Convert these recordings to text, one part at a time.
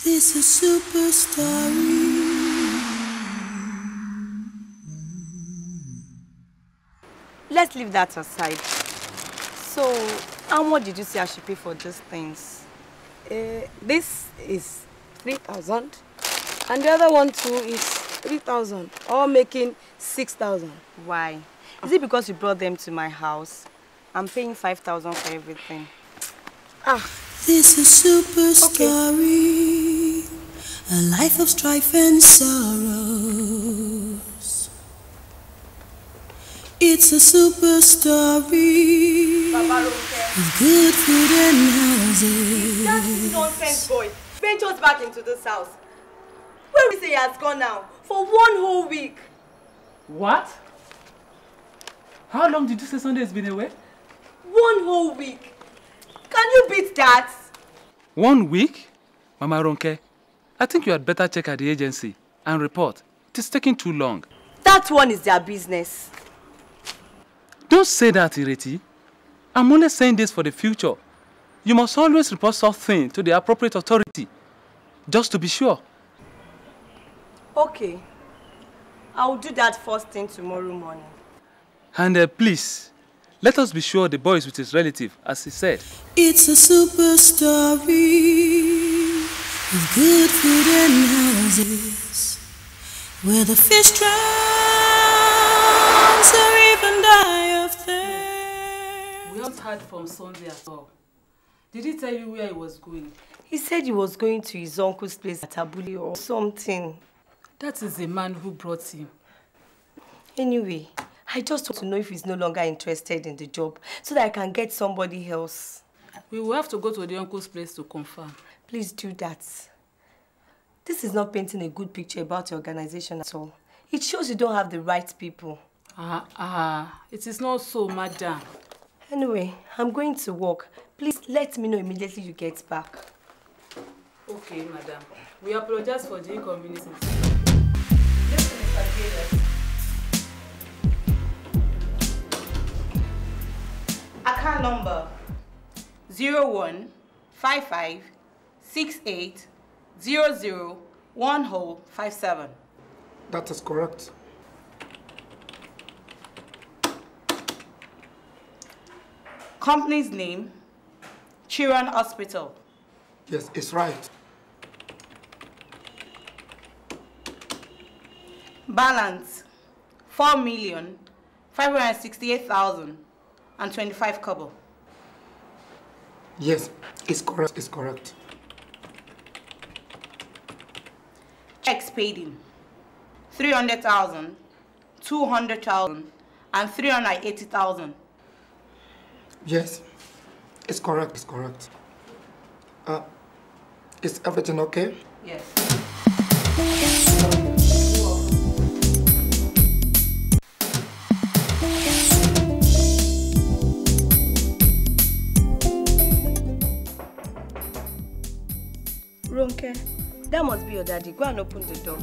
This is super story. Let's leave that aside. So, how much did you say I should pay for these things? This is 3,000, and the other one too is 3,000, all making 6,000. Why? Is it because you brought them to my house? I'm paying 5,000 for everything. This is super story. A life of strife and sorrows. It's a super story. With good food and houses. That nonsense boy ventures back into this house. Where we say he has gone now? For 1 whole week. What? How long did you say Sunday has been away? 1 whole week. Can you beat that? 1 week? Mama Ronke, I think you had better check at the agency and report. It is taking too long. That one is their business. Don't say that, Ireti. I'm only saying this for the future. You must always report something to the appropriate authority, just to be sure. Okay. I'll do that first thing tomorrow morning. And please, let us be sure the boy is with his relative, as he said. It's a super story. With good food and houses. Where the fish drowns or even die of thirst. We haven't heard from Sunday at all. Did he tell you where he was going? He said he was going to his uncle's place at Abuli or something. That is the man who brought him. Anyway, I just want to know if he's no longer interested in the job so that I can get somebody else. We will have to go to the uncle's place to confirm. Please do that. This is not painting a good picture about your organization at all. It shows you don't have the right people. It is not so, madam. Anyway, I'm going to work. Please let me know immediately you get back. Okay, madam. We apologize for the inconvenience. Listen, Mr. Julius. Account number 015568001057. That is correct. Company's name, Children Hospital. Yes, it's right. Balance 4,568,025 kobo. Yes, it's correct. It's correct. Checks paid in 300,000, 200,000, and 380,000. Yes, it's correct. It's correct. Is everything okay? Yes. Ronke, that must be your daddy. Go and open the door.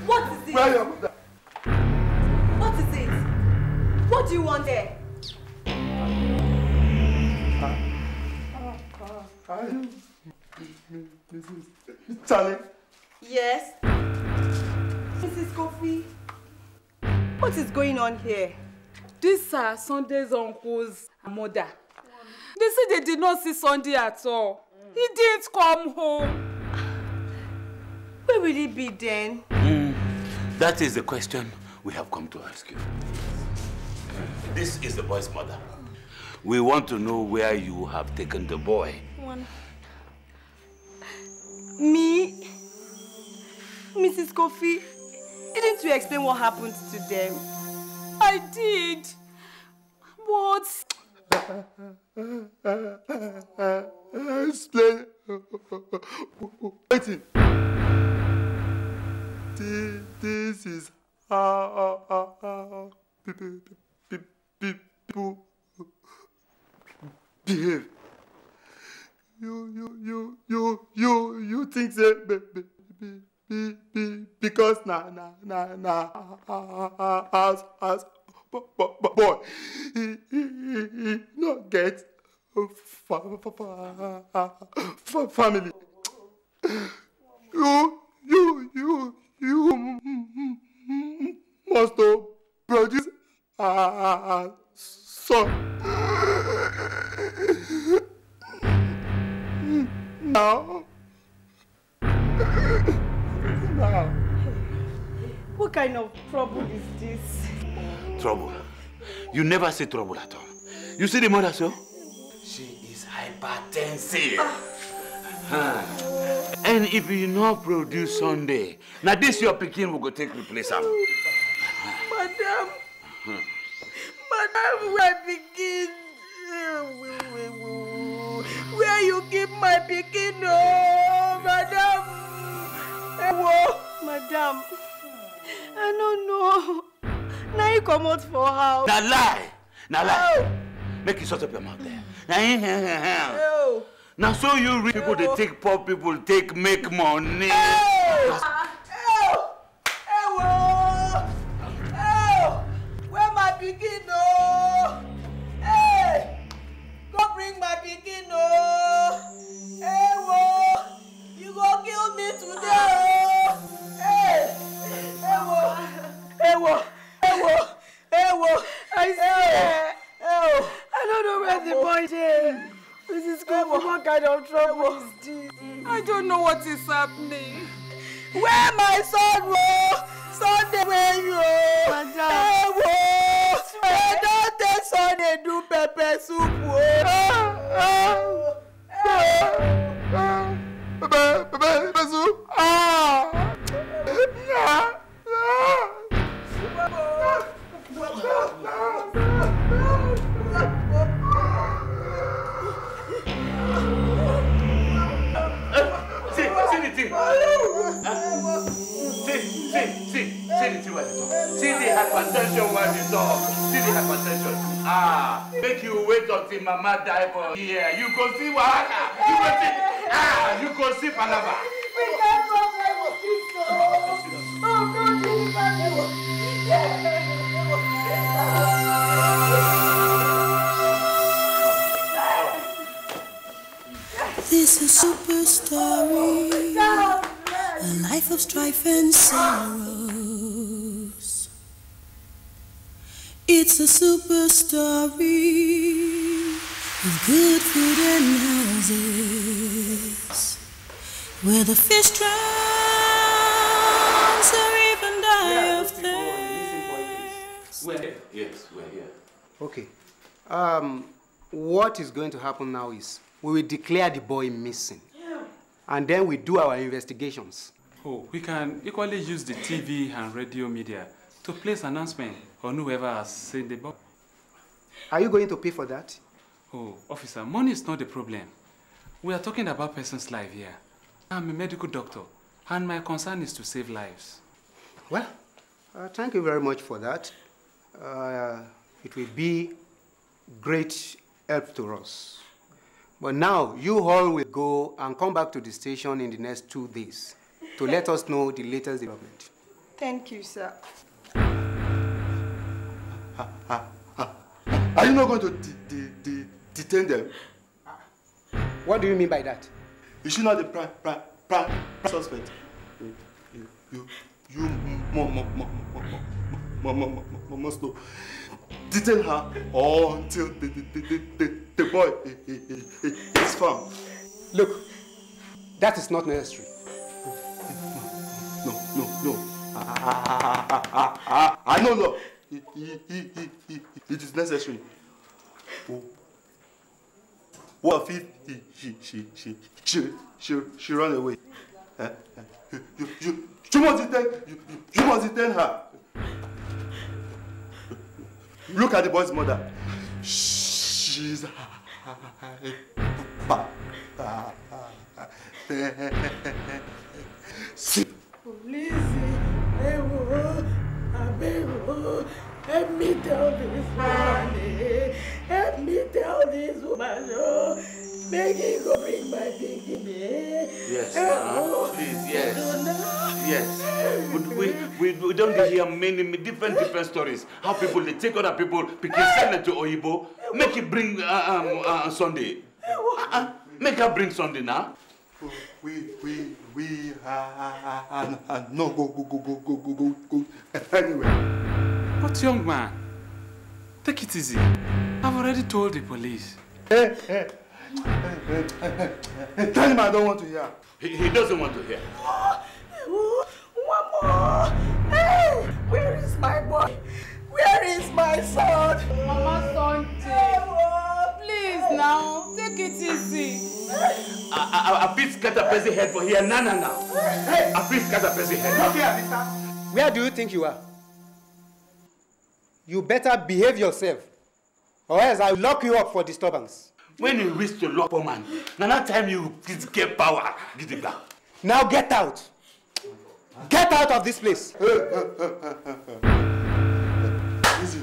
What is it? What is it? What do you want there? Charlie. Yes? Mrs. Kofi, what is going on here? These are Sunday's uncle's mother. They said they did not see Sunday at all. He didn't come home. Where will he be then? That is the question we have come to ask you. This is the boy's mother. We want to know where you have taken the boy. Me? Mrs. Kofi, didn't you explain what happened to them? I did. But... Explain. Waiting. This is how people behave. You think that because as boy, he not get family. You must produce a son. Now. What kind of trouble is this? Trouble? You never say trouble at all. You see the mother, sir? She is hypertensive. And if you not produce Sunday, now this your pikin will go take replace am. Madam, where pikin? Where you keep my pikin? Oh, madam. Madam, I don't know. Now you come out for how? Now lie. Make you shut up your mouth there. Now so you rich people, they take poor people, take make money. Where my pikin? Oh, hey, go bring my pikin. Oh, you go kill me today. I don't know where the boy is. This is going. What kind of trouble is this? I don't know what is happening. Where my son? Sunday, where you? I don't take Sunday do pepper soup. Pepper soup. See the thing. See the thing where they talk. See the hypertension where they talk. See the hypertension. Make you wait until mama die for a year. You go see wahala. You go see. You go see palava. We can't talk like this. This is super story, a life of strife and sorrows. It's a super story of good food and houses, where the fish drowns or even die of thirst. Yes, we're here. Okay. What is going to happen now is we will declare the boy missing. And then we do our investigations. Oh, we can equally use the TV and radio media to place announcement on whoever has seen the boy. Are you going to pay for that? Oh, officer, money is not the problem. We are talking about person's life here. I'm a medical doctor, and my concern is to save lives. Well, thank you very much for that. It will be great help to us. But now, you all will go and come back to the station in the next 2 days to let us know the latest development. Thank you, sir. Are you not going to detain them? What do you mean by that? Is she not the prime suspect? You must know. Detain her until the boy is found. Look, that is not necessary. No. I know. It is necessary. What if she run away? You must detain her. Look at the boy's mother. She's Help me tell this woman. Help me tell this woman. Make him go bring my baby. Yes, please, yes. Yes. We don't hear many different stories. How people they take other people, send it to Oyibo, make it bring Sunday. Make her bring Sunday now. No, go. Anyway. But young man, take it easy. I've already told the police. Hey, tell him I don't want to hear. He doesn't want to hear. One more. Hey, where is my boy? Where is my son? Mama Sunday. Please now, take it easy. A piece cut a busy head for here. No. Hey, a piece cut a busy head. Look here, mister. Where do you think you are? You better behave yourself, or else I'll lock you up for disturbance. When you wish to lock a man, now time you get power. Now get out. Get out of this place. Easy.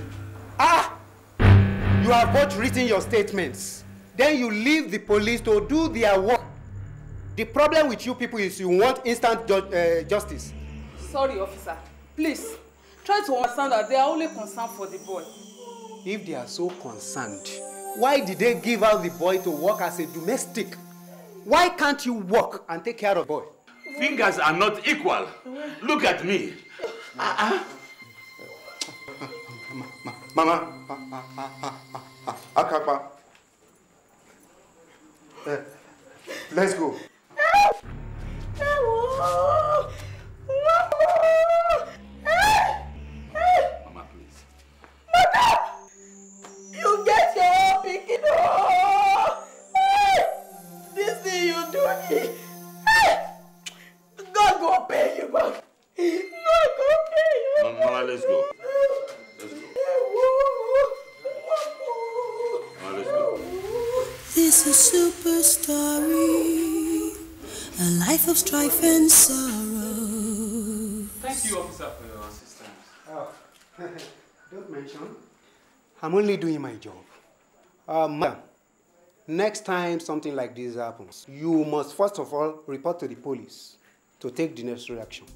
You have both written your statements. Then you leave the police to do their work. The problem with you people is you want instant justice. Sorry, officer. Please, try to understand that they are only concerned for the boy. If they are so concerned, why did they give out the boy to work as a domestic? Why can't you work and take care of the boy? Fingers are not equal. Look at me. Mama. Akapa. Let's go. Mama, please. Madam! You get your own picking up. This thing you do it. God go pay you back. God go pay you. Mama, let's go. Let's go. Mama, let's go. This is SUPERSTORY, a life of strife and sorrow. Thank you, officer, for your assistance. Don't mention. I'm only doing my job. Madam, next time something like this happens, you must first of all report to the police to take the necessary action.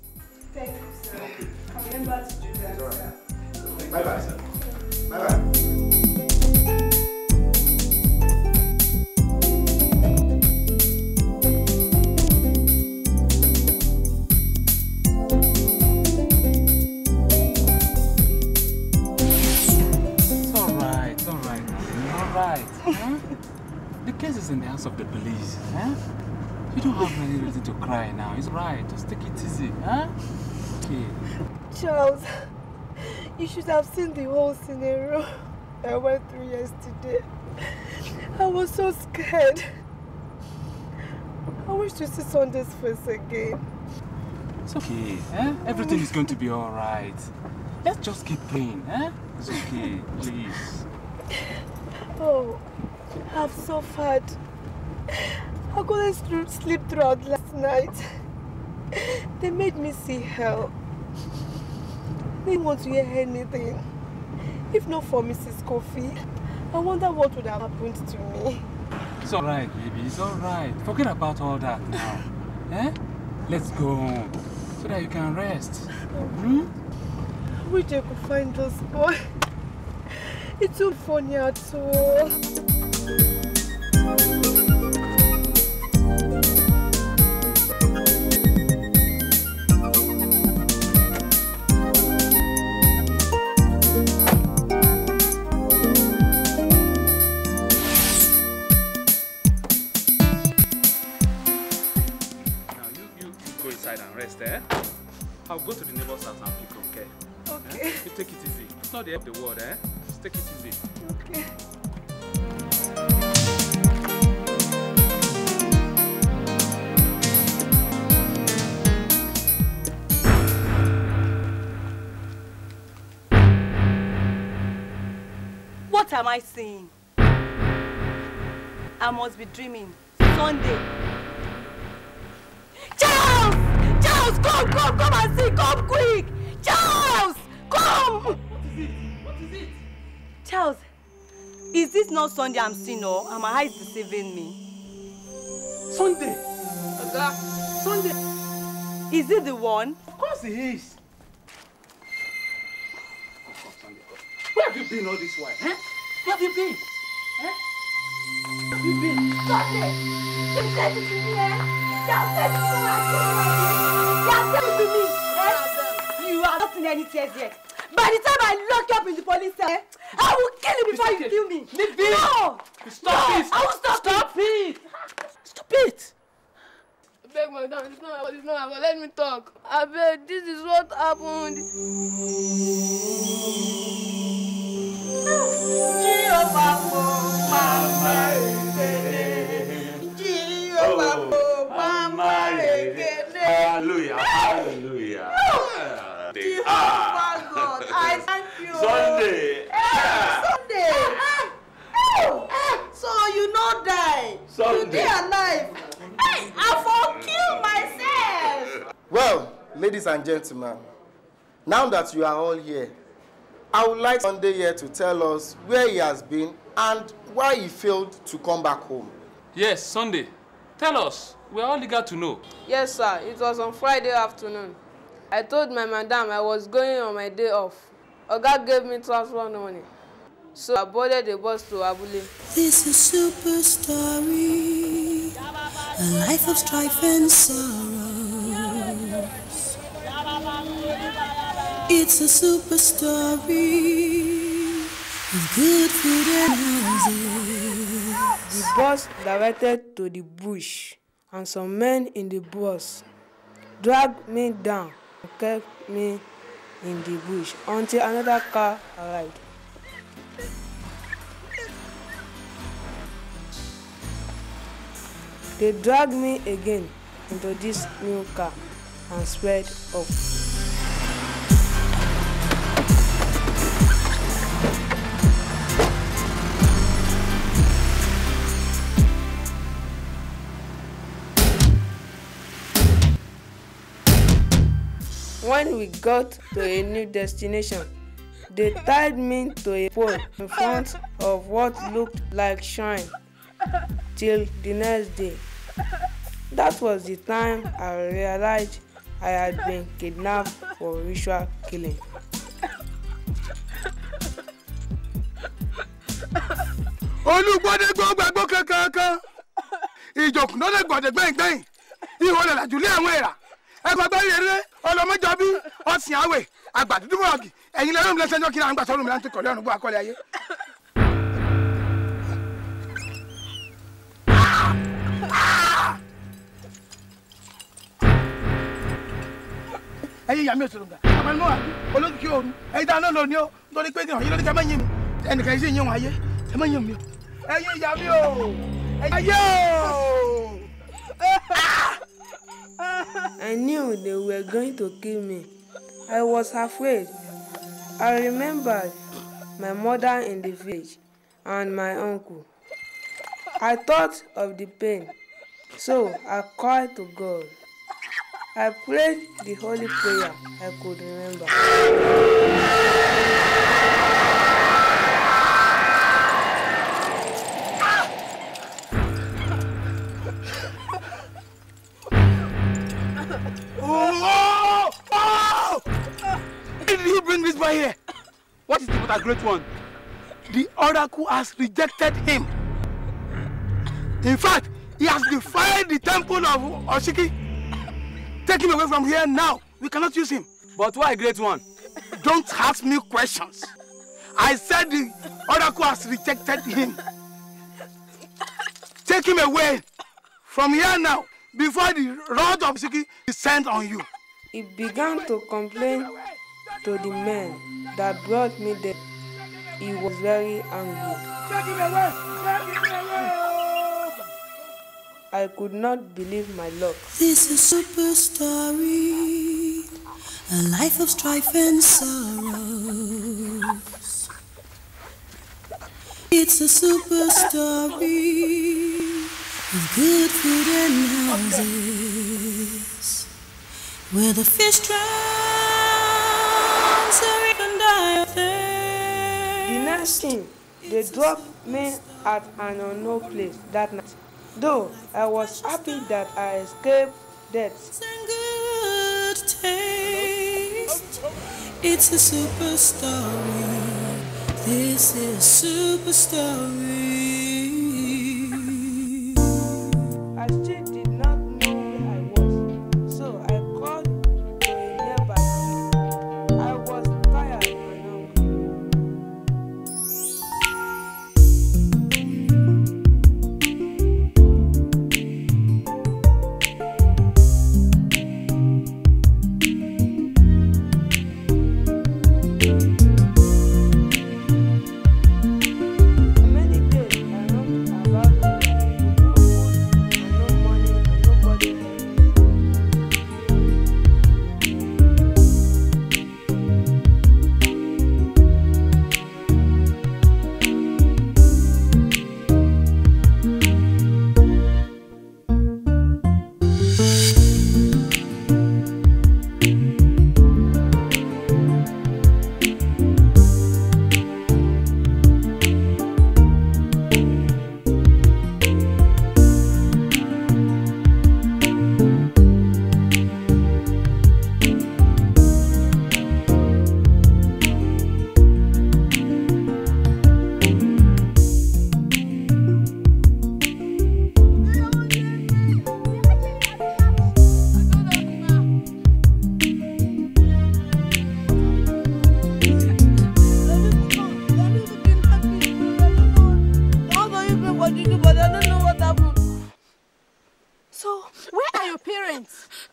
Thank you, sir. Okay. I'll remember to do that, sir. Bye-bye, sir. Bye-bye. The case is in the hands of the police. Huh? You don't have any reason to cry now. It's right. Just take it easy. Huh? Okay. Charles, you should have seen the whole scenario I went through yesterday. I was so scared. I wish to see Sunday's face again. It's okay. Eh? Everything is going to be all right. Let's just keep praying. Eh? It's okay. Please. Oh, I've suffered. I couldn't sleep throughout last night. They made me see hell. They didn't want to hear anything. If not for Mrs. Kofi, I wonder what would have happened to me. It's all right, baby. It's all right. Forget about all that now. Eh? Let's go home so that you can rest. Hmm? I wish I could find this boy. It's so funny at all. I'll go to the neighbor's house and pick up, okay? Okay. Eh? You take it easy. It's not the end of the world, eh? Just take it easy. Okay. What am I seeing? I must be dreaming. Sunday. Charles! Charles, come and see! Come quick! Charles! Come! What is it? What is it? Charles, is this not Sunday I'm seeing, or are my eyes deceiving me? Sunday. Oga. Sunday. Is he the one? Of course he is. Come, Sunday. Where have you been all this while? Where have you been? Where have you been? Sunday! You said it to me, eh? You said it to me, you said it to me, eh? You are not in any tears yet. By the time I lock you up in the police cell, I will kill you before you kill me. Leave it. No! Stop it! I will stop it! Stop it! I beg, madam, it's not my fault. Let me talk. I beg, this is what happened. Hallelujah, hallelujah. God, I thank you. Sunday. Sunday. So you not die. Sunday. You stay alive. Hey, I for kill myself. Well, ladies and gentlemen, now that you are all here, I would like Sunday here to tell us where he has been and why he failed to come back home. Yes, Sunday. Tell us. We're all eager to know. Yes, sir. It was on Friday afternoon. I told my madam I was going on my day off. Oga gave me transport money. So I boarded the bus to Abule. This is SUPERSTORY, a life of strife and sorrows. It's a super story of good food and houses. The bus directed to the bush, and some men in the bus dragged me down and kept me in the bush until another car arrived. They dragged me again into this new car and sped off. When we got to a new destination, they tied me to a pole in front of what looked like shrine till the next day. That was the time I realized I had been kidnapped for ritual killing. Olúgbọ́dẹ́gbọ́gbàgbọ́ kankan ìjòkùnlọ́dẹ́gbọ̀dẹ́gbẹ́ngbẹ́yìn ìhòòlẹ̀ làjùlẹ̀ àwọn èèrà ẹgbẹ́gbẹ́ yẹrẹ ọlọmọjọbí ọsìn àwẹ̀ àgbàdúdú bọ̀ọ̀gì ẹ̀yin lẹ́rọ̀ mi lẹ́sẹ̀jọ́ kí n àgbà sọ́run mi láti kọ̀lé ọ̀run bó akọ́lé ayé. ẹ̀yin ìyá mi òṣèlú nga àbálùmọ́ wa olókìkí ooru ẹ̀yin dáná lò ní o nítorí pé ìrànyìn lórí ká má yín mi ẹnìkan yìí sì yín wọn ayé ẹ má yín mi o ẹ̀yin ìyá mi o ayé o. I knew they were going to kill me. I was afraid. I remembered my mother in the village and my uncle. I thought of the pain, so I cried to God. I prayed the holy prayer I could remember. Did you bring this boy here? What is it with a great one? The oracle has rejected him. In fact, he has defied the temple of Oshiki. Take him away from here now. We cannot use him. But why great one? Don't ask me questions. I said the oracle has rejected him. Take him away from here now before the rod of Oshiki is sent on you. He began to complain to the men that brought me there. He was very angry. Take him away! Take him away! I could not believe my luck. This is SUPERSTORY, a life of strife and sorrows. It's a super story of good food and houses, where the fish drowns or even die of thirst. The next thing, they dropped me at an unknown place that night. Though I was happy that I escaped death. Good taste. It's a super story. This is super story. I still did not know where I was, so I called to a nearby street. I was tired and hungry.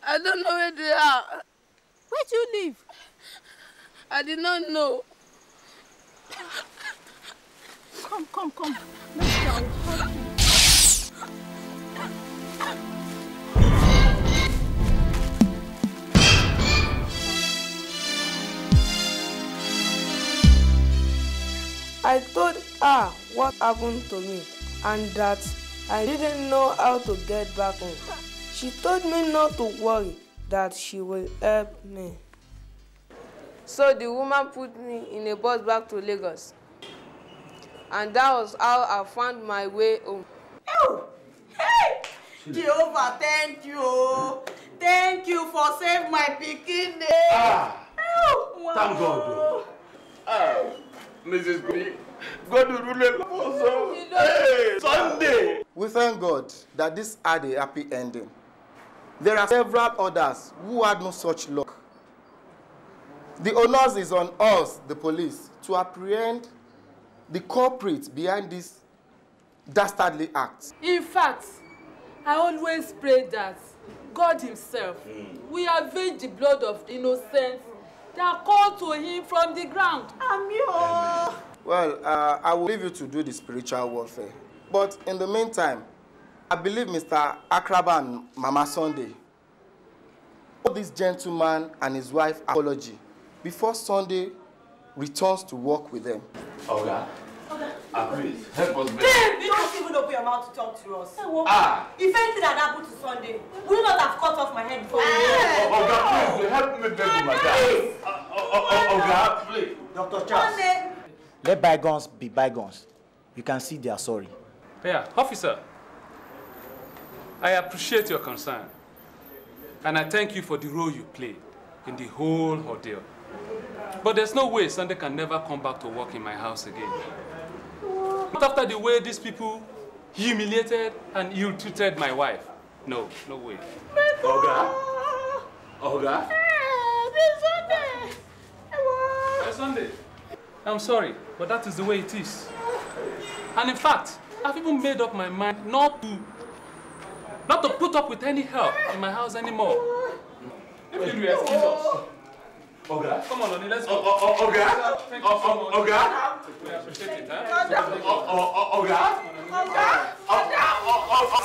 I don't know where they are. Where do you live? I did not know. Come. Let's go. I told her what happened to me and that I didn't know how to get back home. She told me not to worry, that she will help me. So the woman put me in a bus back to Lagos. And that was how I found my way home. Oh, hey! Jehovah, thank you. Thank you for saving my pikin. Wow. Thank God. Mrs. Gui, God will rule also. Hey, Sunday. We thank God that this had a happy ending. There are several others who had no such luck. The onus is on us, the police, to apprehend the culprit behind this dastardly act. In fact, I always pray that God himself will avenge the blood of innocents that called to him from the ground. Amen. Well, I will leave you to do the spiritual warfare. But in the meantime, I believe Mr. Akraba and Mama Sunday owe this gentleman and his wife apology before Sunday returns to work with them. Oga, please, help us. Babe, you don't even open your mouth to talk to us. If anything had happened to Sunday, would you not have cut off my head before we Oga, please, help me beg you, madam. Oga, please. Dr. Charles, let bygones be bygones. You can see they are sorry. Yeah, officer, I appreciate your concern. And I thank you for the role you played in the whole ordeal. But there's no way Sunday can never come back to work in my house again. Not after the way these people humiliated and ill-treated my wife. No way. Oga? Hey, Sunday. I'm sorry, but that is the way it is. And in fact, I've even made up my mind not to put up with any help in my house anymore. If you will excuse us. Oga? Come on, Oni, let's go. Oga? Thank you so much. Oga? We appreciate it, huh? Oga?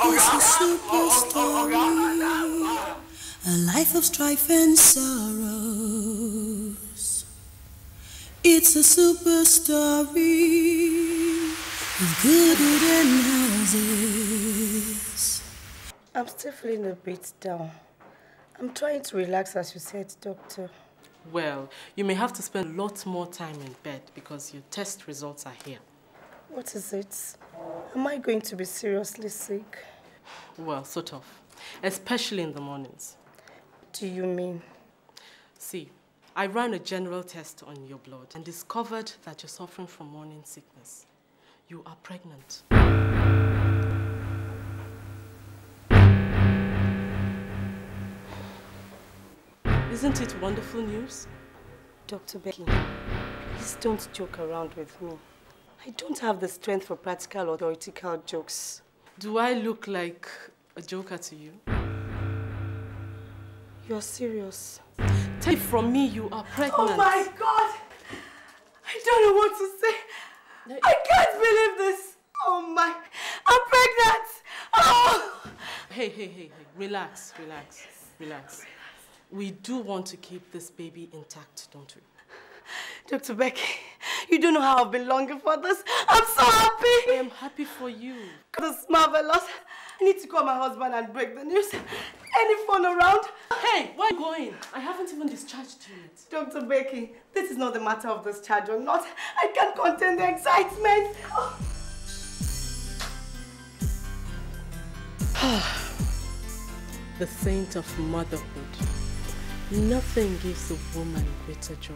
It's a super story, a life of strife and sorrows. It's a super story of good and houses. I'm still feeling a bit down. I'm trying to relax, as you said, doctor. Well, you may have to spend a lot more time in bed because your test results are here. What is it? Am I going to be seriously sick? Well, sort of. Especially in the mornings. Do you mean? See, I ran a general test on your blood and discovered that you're suffering from morning sickness. You are pregnant. Isn't it wonderful news? Dr. Becky, please don't joke around with me. I don't have the strength for practical or theoretical jokes. Do I look like a joker to you? You're serious. Take from me, you are pregnant. Oh my God! I don't know what to say. I can't believe this. Oh my, I'm pregnant. Oh! Hey. Relax. We do want to keep this baby intact, don't we? Dr. Becky, you don't know how I've been longing for this. I'm so happy. I am happy for you. This is marvelous. I need to call my husband and break the news. Any phone around? Hey, where are you going? I haven't even discharged you yet. Dr. Becky, this is not the matter of discharge or not. I can't contain the excitement. The saint of motherhood. Nothing gives a woman greater joy.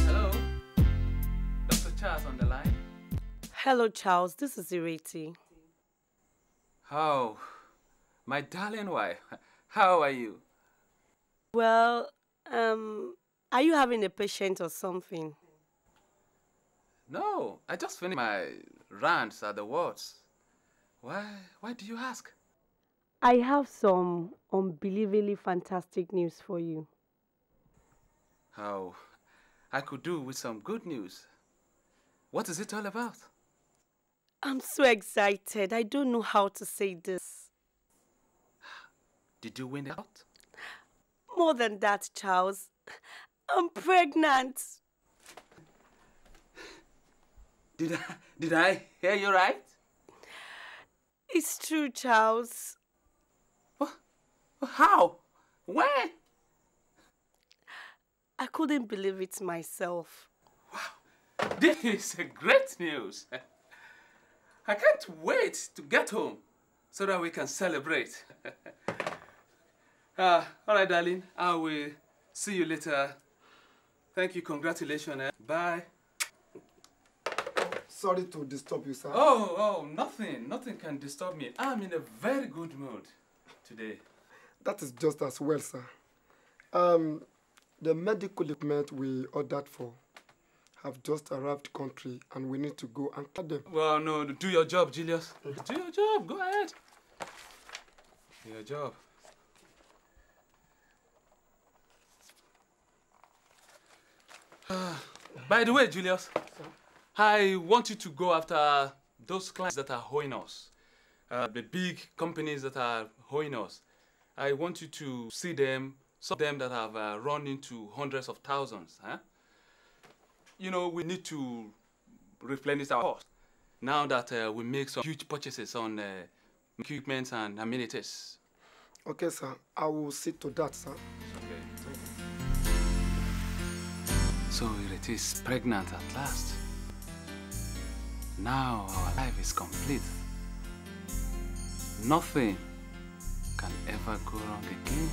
Hello? Dr. Charles on the line? Hello, Charles. This is Ireti. Oh, my darling wife. How are you? Well, are you having a patient or something? No, I just finished my rants at the wards. Why do you ask? I have some unbelievably fantastic news for you. How I could do with some good news. What is it all about? I'm so excited. I don't know how to say this. Did you win out? More than that, Charles. I'm pregnant. Did I hear you right? It's true, Charles. How? When? I couldn't believe it myself. Wow, this is great news. I can't wait to get home so that we can celebrate. All right, darling. I will see you later. Thank you. Congratulations. Bye. Sorry to disturb you, sir. Oh, nothing. Nothing can disturb me. I'm in a very good mood today. That is just as well, sir. The medical equipment we ordered for have just arrived country and we need to go and cut them. Well, no, do your job, Julius. Do your job. Go ahead. Do your job. By the way, Julius, I want you to go after those clients that are owing us. The big companies that are owing us. I want you to see them, some of them that have run into hundreds of thousands. Huh? You know, we need to replenish our cost now that we make some huge purchases on equipment and amenities. Okay, sir. I will see to that, sir. Okay. So it is pregnant at last. Now our life is complete. Nothing can ever go wrong again.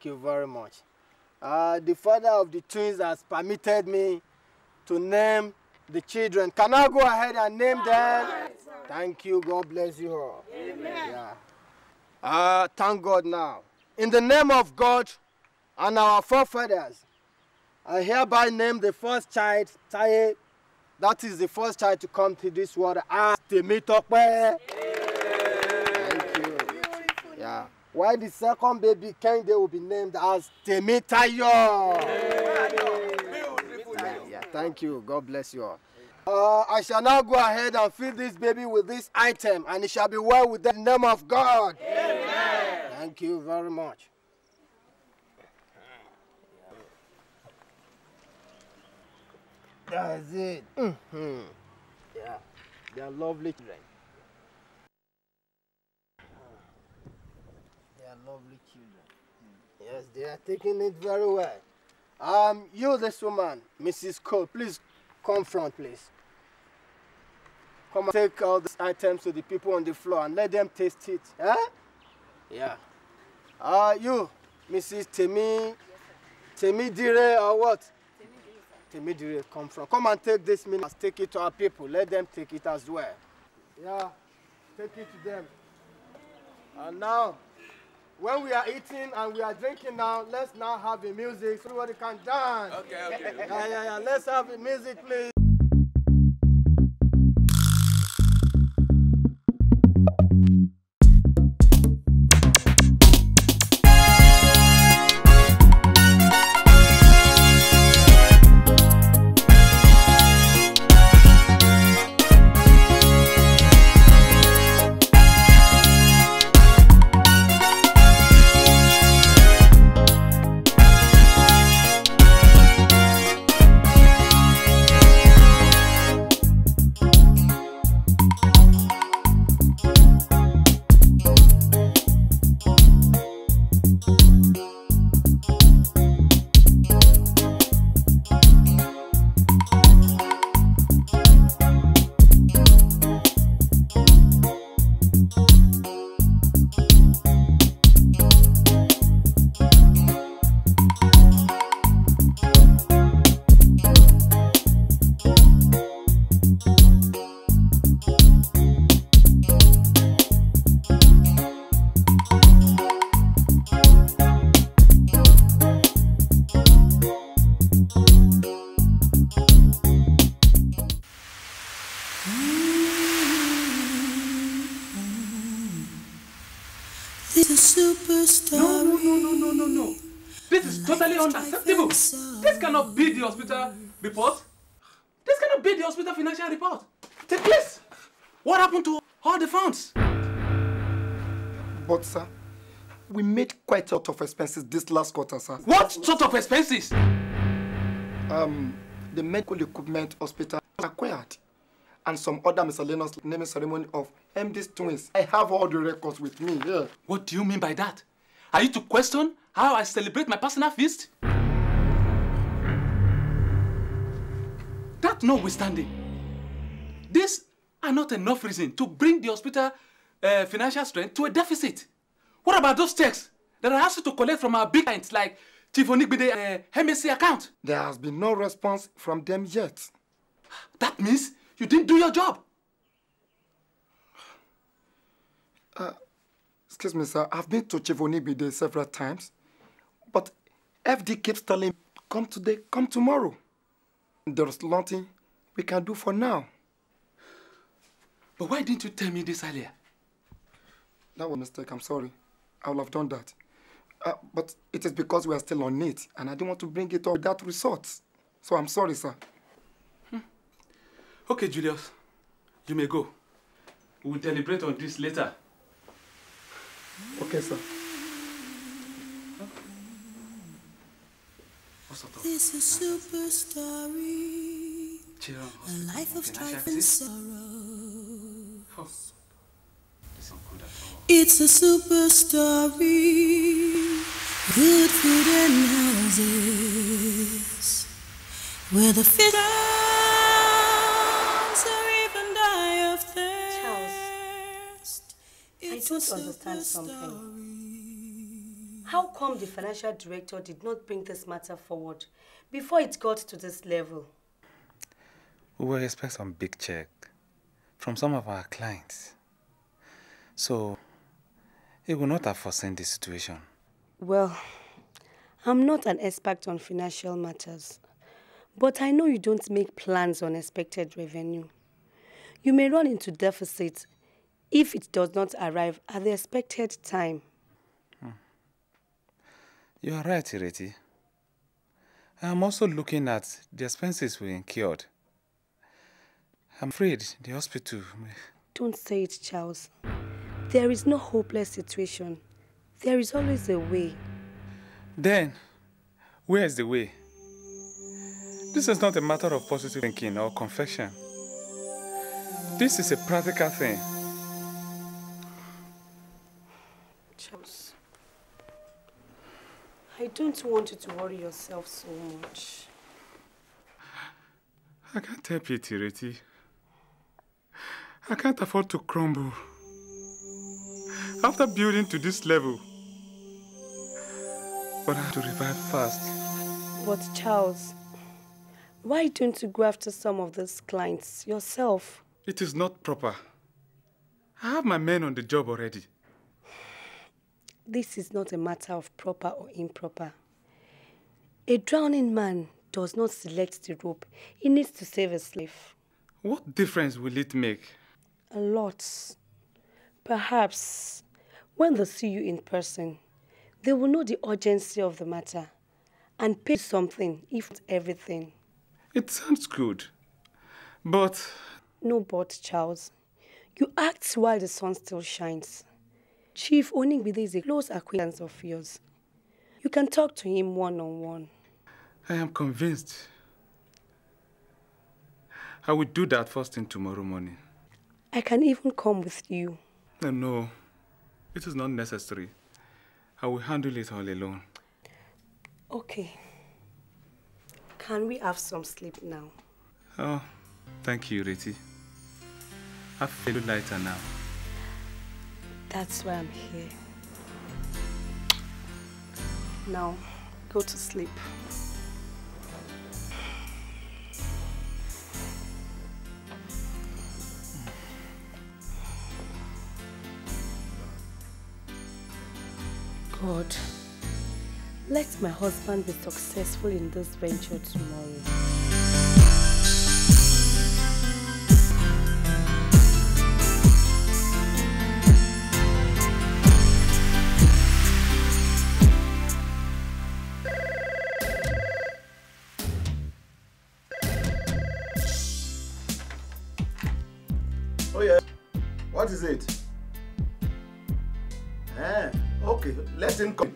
Thank you very much. The father of the twins has permitted me to name the children. Can I go ahead and name them? Thank you. God bless you all. Amen. Yeah. Thank God now. In the name of God and our forefathers, I hereby name the first child, Taye. That is the first child to come to this world as Temitope. Thank you. Yeah. While the second baby, Kende, will be named as Temitayo. Yeah, thank you. God bless you all. I shall now go ahead and feed this baby with this item, and it shall be well with the name of God. Amen. Thank you very much. That's it. Yeah, they are lovely children. They are lovely children. Yes, they are taking it very well. You, this woman, Mrs. Cole, please come front, please. Come and take all these items to the people on the floor and let them taste it. Huh? Yeah. You, Mrs. Temi Dire or what? Temi Dire, come from. Come and take this meal. Take it to our people. Let them take it as well. Yeah, take it to them. And now, when we are eating and we are drinking now, let's now have a music so everybody can dance. Okay. Yeah. Let's have a music, please. This is SUPERSTORY. No. This is totally unacceptable. This cannot be the hospital report. This cannot be the hospital financial report. Take place. What happened to all the funds? But, sir, we made quite a lot of expenses this last quarter, sir. What sort of expenses? The medical equipment hospital acquired, and some other miscellaneous naming ceremony of MD's twins. I have all the records with me here. What do you mean by that? Are you to question how I celebrate my personal feast? That notwithstanding, these are not enough reason to bring the hospital financial strength to a deficit. What about those checks that I asked you to collect from our big clients like Chief Onigbide's MSC account? There has been no response from them yet. That means you didn't do your job. Excuse me, sir. I've been to Chief Onigbide's several times, but FD keeps telling me, come today, come tomorrow. There's nothing we can do for now. But why didn't you tell me this earlier? That was a mistake. I'm sorry. I would have done that. But it is because we are still on it, and I didn't want to bring it up without results. So I'm sorry, sir. Okay, Julius. You may go. We will deliberate on this later. Okay, sir. This is SUPERSTORY, a life of strife and sorrow. It's a SUPERSTORY, good food and houses, where the fish or even die of thirst. I don't understand something. How come the financial director did not bring this matter forward before it got to this level? We will expect some big check from some of our clients. So, he will not have foreseen this situation. Well, I'm not an expert on financial matters, but I know you don't make plans on expected revenue. You may run into deficit if it does not arrive at the expected time. You are right, Ireti. I am also looking at the expenses we incurred. I'm afraid the hospital may... Don't say it, Charles. There is no hopeless situation. There is always a way. Then, where is the way? This is not a matter of positive thinking or confession. This is a practical thing. Charles, I don't want you to worry yourself so much. I can't help it, Ireti. I can't afford to crumble. After building to this level, but I have to revive fast. But Charles, why don't you go after some of those clients yourself? It is not proper. I have my men on the job already. This is not a matter of proper or improper. A drowning man does not select the rope. He needs to save his life. What difference will it make? A lot. Perhaps when they see you in person, they will know the urgency of the matter and pay something, if not everything. It sounds good, but... No but, Charles. You act while the sun still shines. Chief Onigbide is a close acquaintance of yours. You can talk to him one-on-one. I am convinced. I will do that first thing tomorrow morning. I can even come with you. No, it is not necessary. I will handle it all alone. Okay. Can we have some sleep now? Oh, thank you, Ireti. I feel lighter now. That's why I'm here. Now, go to sleep. God, let my husband be successful in this venture tomorrow. Oh yeah, what is it? Okay, let him come.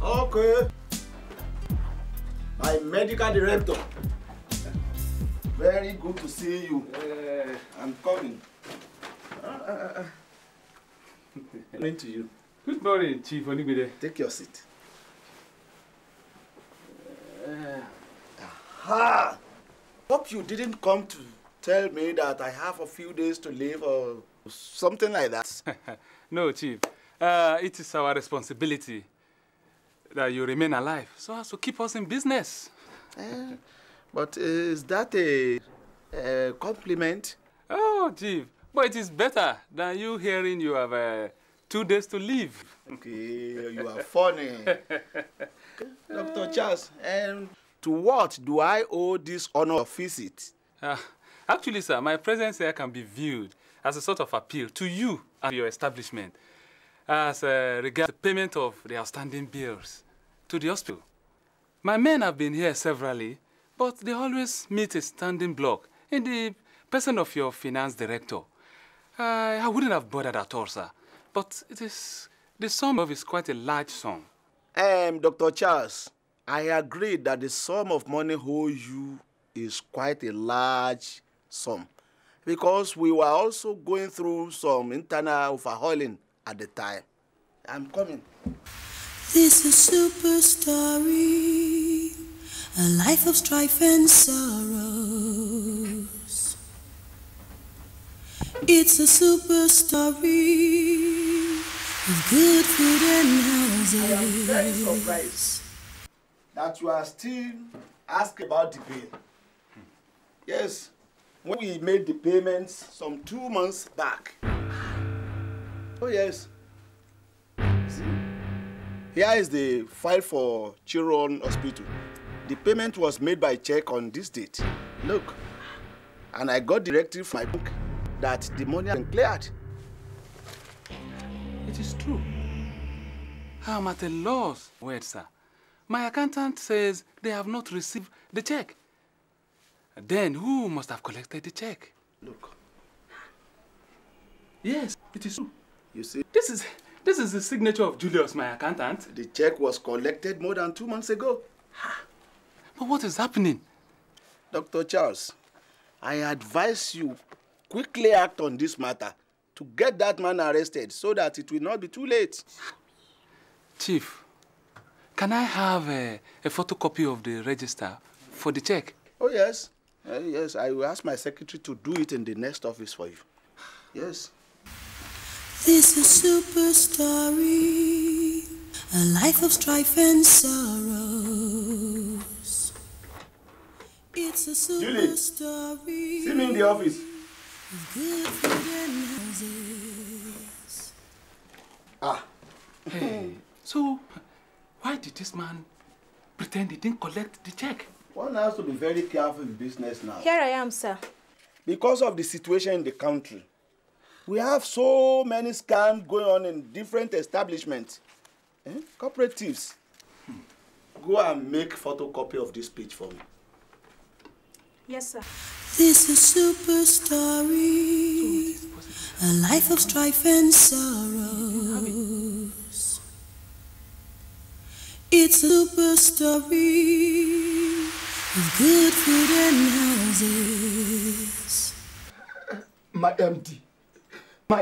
Okay. My medical director. Very good to see you. I'm coming. Morning to you. Good morning, Chief Onigbide. Take your seat. Aha! Hope you didn't come to tell me that I have a few days to live or something like that. No, Chief. It is our responsibility that you remain alive so as to keep us in business. But is that a compliment? Oh, Chief. But it is better than you hearing you have 2 days to live. Okay, you are funny. Dr. Charles, to what do I owe this honor of visit? Actually, sir, my presence here can be viewed as a sort of appeal to you and your establishment as regards the payment of the outstanding bills to the hospital. My men have been here severally, but they always meet a standing block in the person of your finance director. I wouldn't have bothered at all, sir, but the sum of is quite a large sum. Dr. Charles, I agree that the sum of money owed you is quite a large sum because we were also going through some internal overhauling at the time. I'm coming. This is SUPERSTORY, a life of strife and sorrows. It's a super story with good food and houses. I am very surprised that you are still asking about the bill. Yes, when we made the payments some 2 months back. Oh yes. See, here is the file for Chiron Hospital. The payment was made by check on this date. Look, and I got directive from my bank that the money has been cleared. It is true. I'm at a loss. Wait, sir. My accountant says they have not received the check. Then who must have collected the check? Look. Yes, it is true. You see? This is the signature of Julius, my accountant. The check was collected more than 2 months ago. But what is happening? Dr. Charles, I advise you quickly act on this matter to get that man arrested so that it will not be too late. Chief, can I have a photocopy of the register for the check? Oh, yes. Yes, I will ask my secretary to do it in the next office for you. Yes. This is super story, a life of strife and sorrows. It's a super Julius, story. see me in the office. With good food and houses. Hey, so why did this man pretend he didn't collect the check? One has to be very careful in business now. Here I am, sir. Because of the situation in the country, we have so many scams going on in different establishments. Cooperatives. Go and make photocopy of this page for me. Yes, sir. This is super story, a life of strife and sorrows. It's a super story with good food and houses. My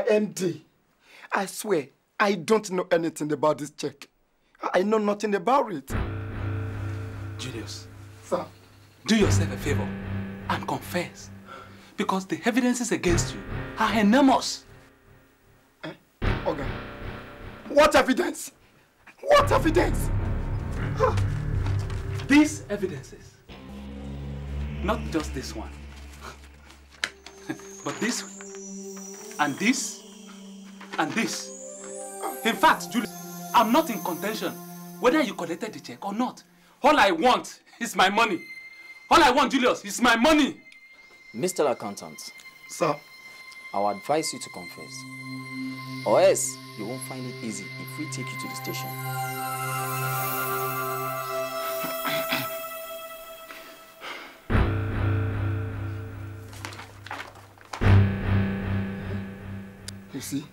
MD, I swear, I don't know anything about this check. I know nothing about it. Julius, sir, do yourself a favor and confess, because the evidences against you are enormous. Okay. What evidence? What evidence? These evidences, not just this one, but this, and this, and this. In fact, Julius, I'm not in contention whether you collected the check or not. All I want is my money. All I want, Julius, is my money. Mr. Accountant. Sir. I will advise you to confess. Or else, you won't find it easy if we take you to the station. You see?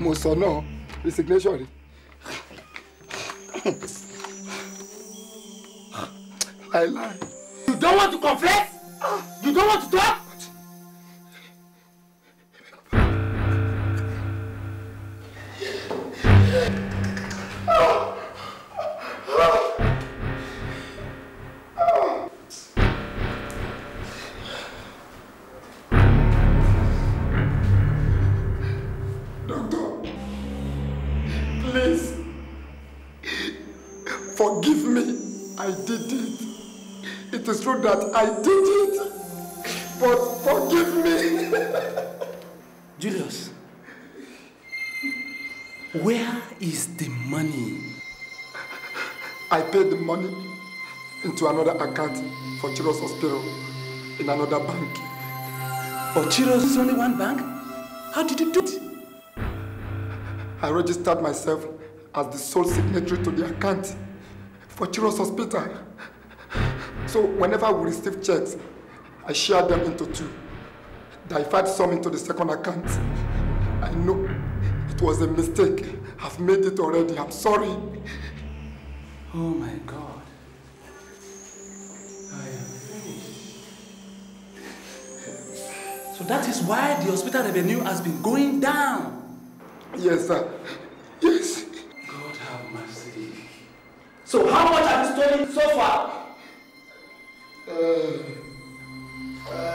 Mosono, resignation. I lie. You don't want to confess? You don't want to talk? Forgive me, I did it. It is true that I did it, but forgive me. Julius, where is the money? I paid the money into another account for Chiro's Hospital in another bank. But Chiro's is only one bank? How did you do it? I registered myself as the sole signatory to the account for Chiro's Hospital. So whenever we receive checks, I share them into two. Divide some into the second account. I know it was a mistake. I've made it already. I'm sorry. Oh my God. I am finished. So that is why the hospital revenue has been going down. Yes, sir. money so far?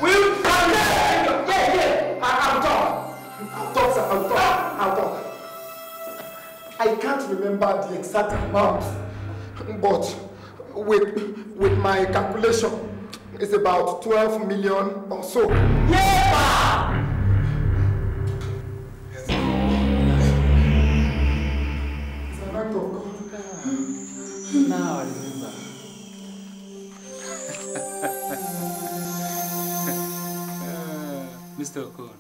Will you come here? Yeah. I'll talk, sir. I'll talk. I can't remember the exact amount, but with my calculation, it's about 12 million or so. Yeah! It's an act of God. Now I remember. Mr. Okon,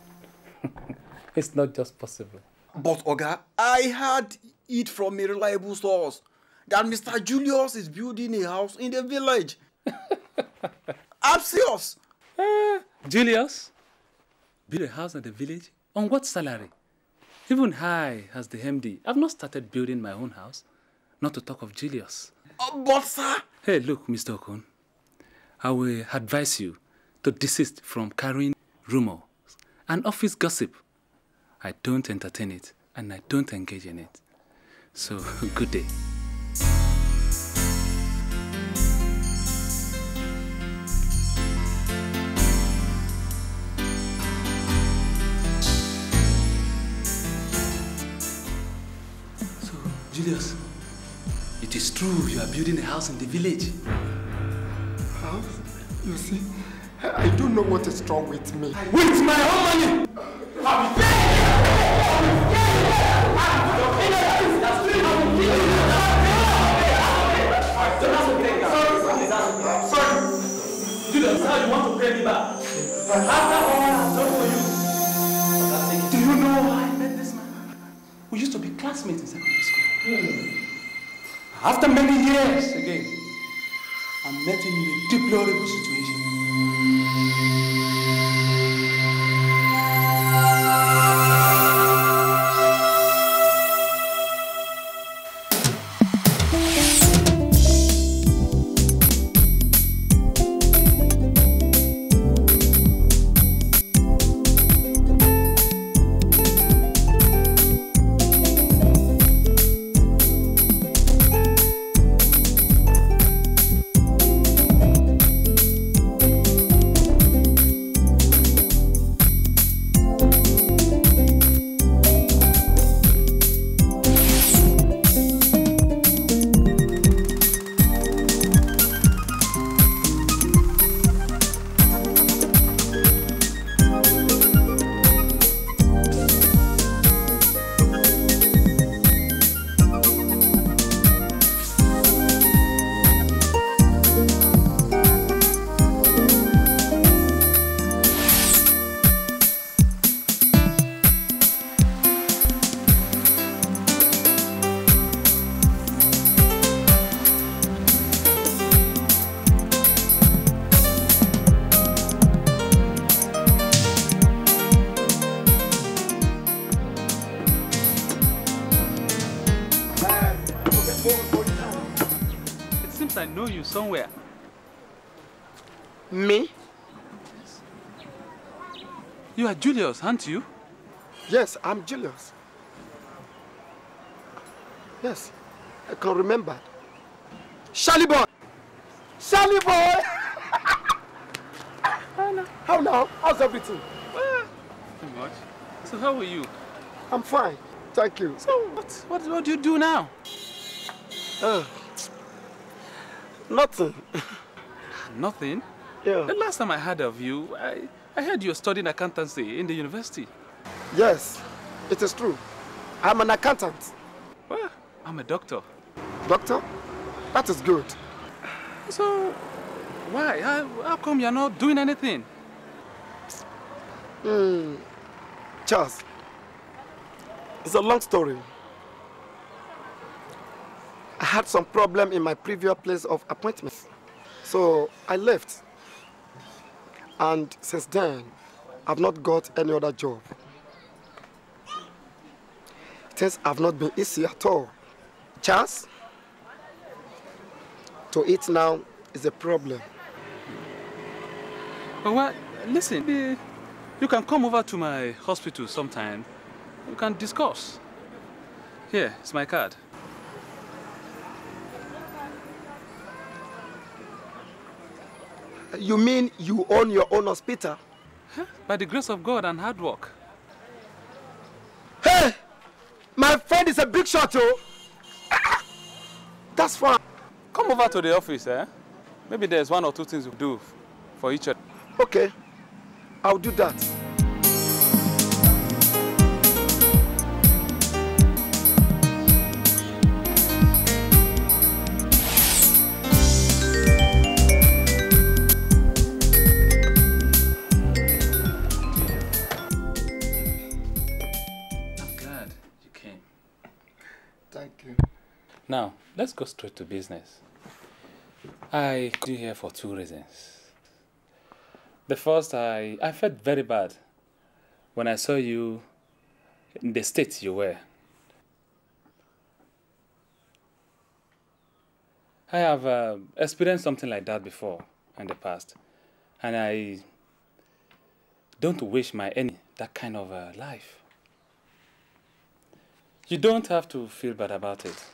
it's not just possible. But, Oga, I heard it from a reliable source that Mr. Julius is building a house in the village. I'm serious. Julius? Build a house in the village? On what salary? Even I, as the MD, I've not started building my own house. Not to talk of Julius. But, sir... Hey, look, Mr. Okon. I will advise you to desist from carrying rumors and office gossip. I don't entertain it, and I don't engage in it. So, good day. So, Julius, it is true you are building a house in the village. House? You see, I don't know what is wrong with me. With my own money! Sorry. Julius, how you want to pay me back? After all I've done for you. Do you know how I met this man? We used to be classmates in secondary school. After many years again, I met him in a deplorable situation. I know you somewhere. Me? You are Julius, aren't you? Yes, I'm Julius. Yes, I can remember. Charlie boy! Charlie boy! How now? How's everything? Too much. So how are you? I'm fine, thank you. So what do you do now? Nothing. Nothing? Yeah. The last time I heard of you, I heard you were studying accountancy in the university. Yes, it is true. I'm an accountant. Well, I'm a doctor. Doctor? That is good. So, why? How come you're not doing anything? Charles, it's a long story. I had some problem in my previous place of appointment. So I left. And since then, I've not got any other job. Things have not been easy at all. Charles, to eat now is a problem. But what? Listen, you can come over to my hospital sometime. We can discuss. Here, it's my card. You mean you own your own hospital? By the grace of God and hard work. Hey! My friend is a big shot, oh! That's fine. Come over to the office, eh? Maybe there's one or two things we do for each other. Okay, I'll do that. I'm glad you came. Thank you. Now, let's go straight to business. I called you here for two reasons. The first, I felt very bad when I saw you in the state you were. I have experienced something like that before in the past, and I don't wish my enemy that kind of life. You don't have to feel bad about it.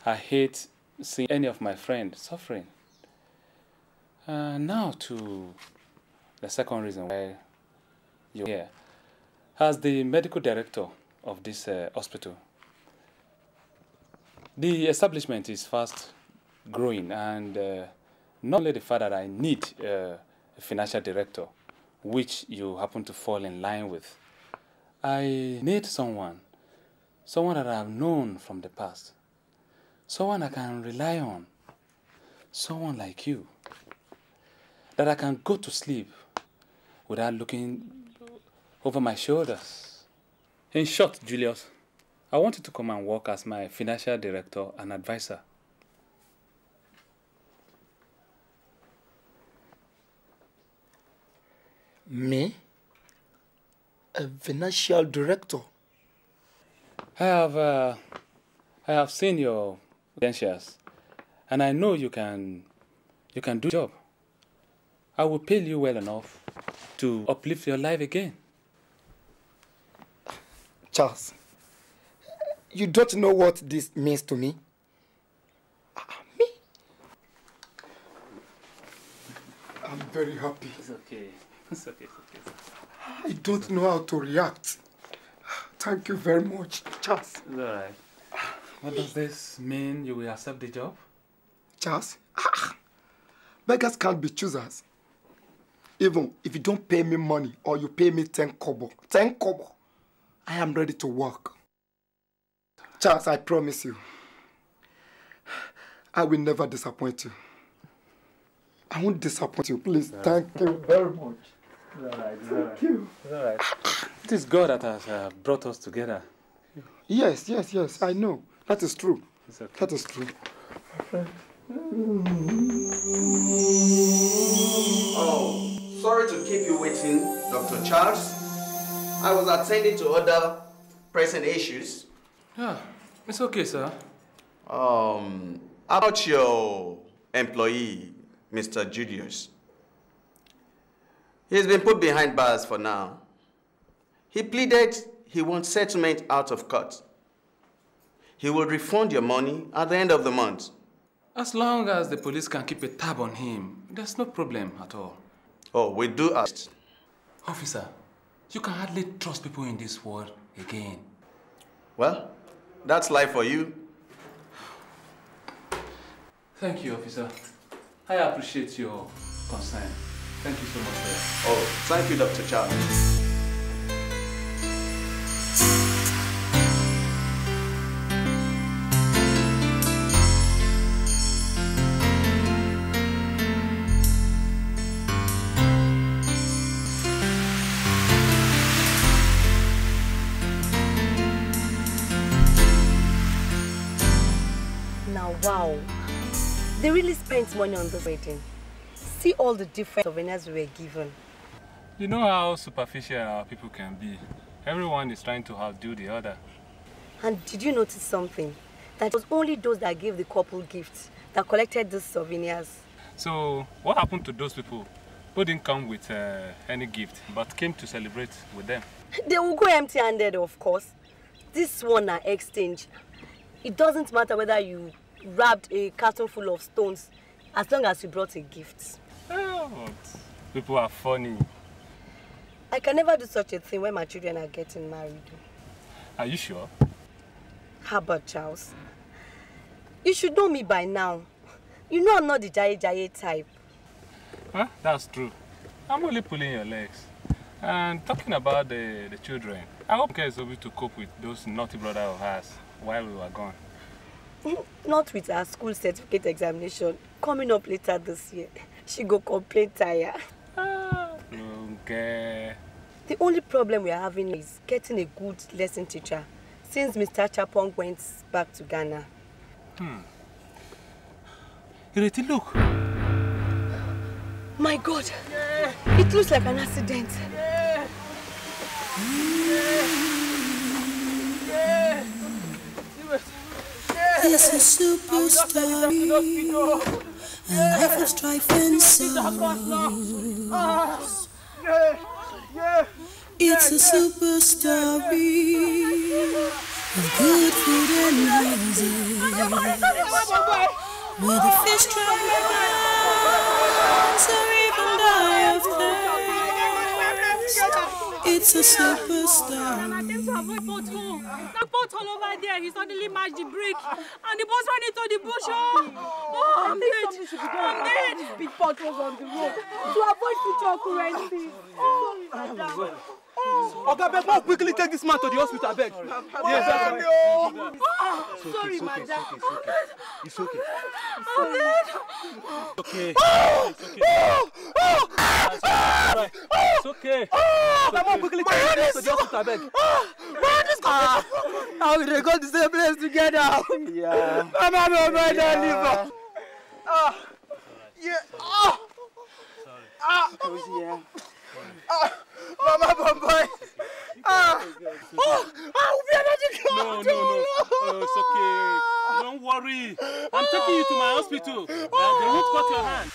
I hate seeing any of my friends suffering. Now to the second reason why you're here. As the medical director of this hospital, the establishment is fast growing, and not only the fact that I need a financial director, which you happen to fall in line with, I need someone that I've known from the past, someone I can rely on, someone like you, that I can go to sleep without looking over my shoulders. In short, Julius, I want you to come and work as my financial director and advisor. Me? A financial director? I have seen your credentials, and I know you can do the job. I will pay you well enough to uplift your life again. Charles, you don't know what this means to me. Me? I'm very happy. It's okay. It's okay. It's okay. I don't know how to react. Thank you very much, Charles. It's all right. What does this mean? You will accept the job? Charles, beggars can't be choosers. Even if you don't pay me money or you pay me 10 kobo, I am ready to work. Charles, I promise you, I will never disappoint you. I won't disappoint you, please. Thank you very much. It's all right. Thank you. It's all right. It is God that has brought us together. Yes, I know. That is true. It's okay. That is true. Oh, sorry to keep you waiting, Dr. Charles. I was attending to other pressing issues. Yeah, it's okay, sir. About your employee, Mr. Julius. He's been put behind bars for now. He pleaded he wants settlement out of court. He will refund your money at the end of the month. As long as the police can keep a tab on him, there's no problem at all. Oh, we do ask. Officer, you can hardly trust people in this world again. Well, that's life for you. Thank you, officer. I appreciate your concern. Thank you so much for that. Oh, thank you, Dr. Charles. Wow, they really spent money on this wedding. See all the different souvenirs we were given. You know how superficial our people can be. Everyone is trying to outdo the other. And did you notice something? That it was only those that gave the couple gifts that collected these souvenirs. So, what happened to those people who didn't come with any gift, but came to celebrate with them? They will go empty-handed, of course. This one are exchange. It doesn't matter whether you wrapped a carton full of stones, as long as you brought a gift. People are funny. I can never do such a thing when my children are getting married. Are you sure? How about Charles? You should know me by now. You know I'm not the jaye type. Huh? That's true. I'm only pulling your legs. And talking about the children, I hope Kay is able to cope with those naughty brother of hers while we were gone. Not with our school certificate examination coming up later this year. She go complain tired. Okay. The only problem we are having is getting a good lesson teacher since Mr. Chapong went back to Ghana. Ireti, look. My God, it looks like an accident. This is SUPERSTORY, a life of strife and sorrows. It's a super story of good food and houses, where the fish drowns or even die of thirst. It's a super story. That pothole over there, he suddenly mashed the brake and the bus ran into the bush. I'm dead. I'm dead. Big potholes on the road to avoid future occurrences. Okay, beg, now quickly take this man to the hospital, I beg. Yes, sorry, madam. It's okay. I'm dead. Okay. It's okay. Come on, quickly take this man to the hospital, I beg. How will they go to the same place together? Yeah. I'm on my liver. Yeah. Yeah. Mama Bombay. No. It's okay. Don't worry. I'm taking you to my hospital. They won't cut your hand.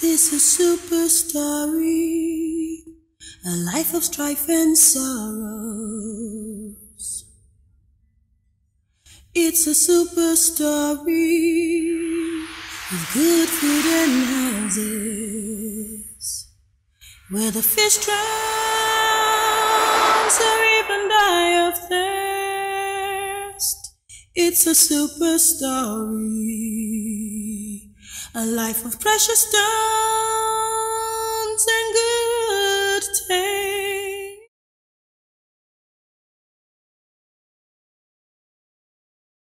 This is SUPERSTORY, a life of strife and sorrows. It's a super story of good food and houses, where the fish drowns or even die of thirst. It's a super story, a life of precious stones.